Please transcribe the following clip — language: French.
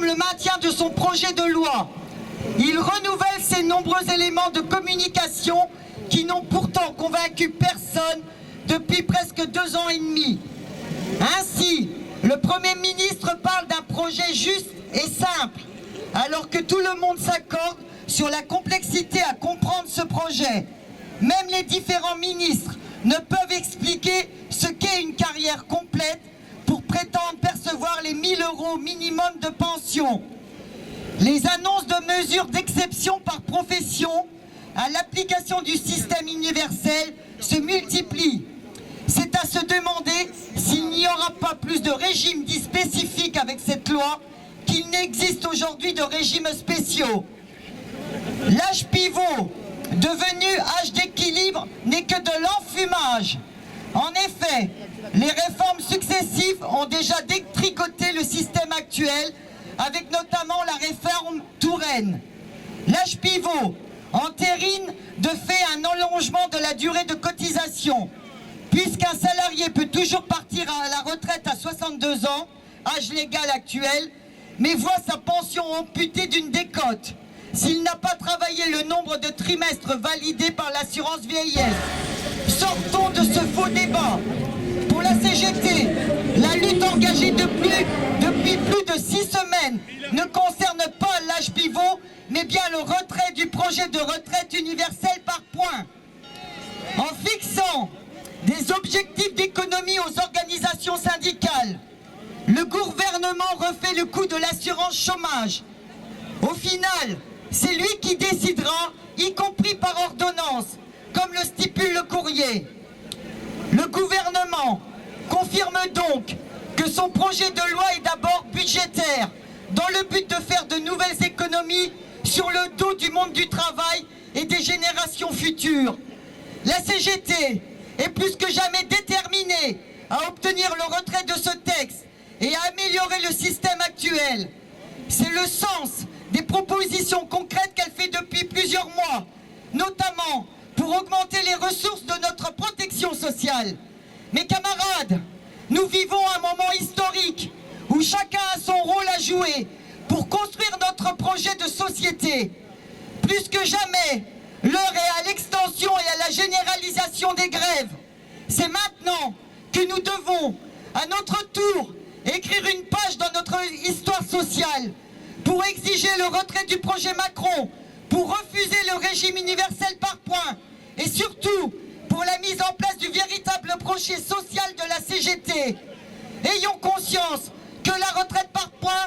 le maintien de son projet de loi. Il renouvelle ses nombreux éléments de communication qui n'ont pourtant convaincu personne depuis presque 2 ans et demi. Ainsi, le Premier ministre parle d'un projet juste et simple, alors que tout le monde s'accorde sur la complexité à comprendre ce projet. Même les différents ministres ne peuvent expliquer ce qu'est une carrière complète pour prétendre percevoir les 1 000 € minimum de pension. Les annonces de mesures d'exception par profession à l'application du système universel se multiplient. C'est à se demander s'il n'y aura pas plus de régimes dits spécifiques avec cette loi qu'il n'existe aujourd'hui de régimes spéciaux. L'âge pivot, devenu âge d'équilibre, n'est que de l'enfumage. En effet, les réformes successives ont déjà détricoté le système actuel, avec notamment la réforme Touraine. L'âge pivot entérine de fait un allongement de la durée de cotisation, puisqu'un salarié peut toujours partir à la retraite à 62 ans, âge légal actuel, mais voit sa pension amputée d'une décote s'il n'a pas travaillé le nombre de trimestres validés par l'assurance vieillesse. Sortons de ce faux débat. Pour la CGT, la lutte engagée depuis plus de 6 semaines ne concerne pas l'âge pivot, mais bien le retrait du projet de retraite universelle par points. En fixant des objectifs d'économie aux organisations syndicales, le gouvernement refait le coût de l'assurance chômage. Au final, c'est lui qui décidera, y compris par ordonnance, comme le stipule le courrier. Le gouvernement confirme donc que son projet de loi est d'abord budgétaire, dans le but de faire de nouvelles économies sur le dos du monde du travail et des générations futures. La CGT est plus que jamais déterminée à obtenir le retrait de ce texte et à améliorer le système actuel. C'est le sens des propositions concrètes qu'elle fait depuis plusieurs mois, notamment pour augmenter les ressources de notre protection sociale. Mes camarades, nous vivons un moment historique où chacun a son rôle à jouer pour construire notre projet de société. Plus que jamais, l'heure est à l'extension et à la généralisation des grèves. C'est maintenant que nous devons, à notre tour, écrire une page dans notre histoire sociale pour exiger le retrait du projet Macron, pour refuser le régime universel par points et surtout pour la mise en place du véritable projet social de la CGT. Ayons conscience que la retraite par points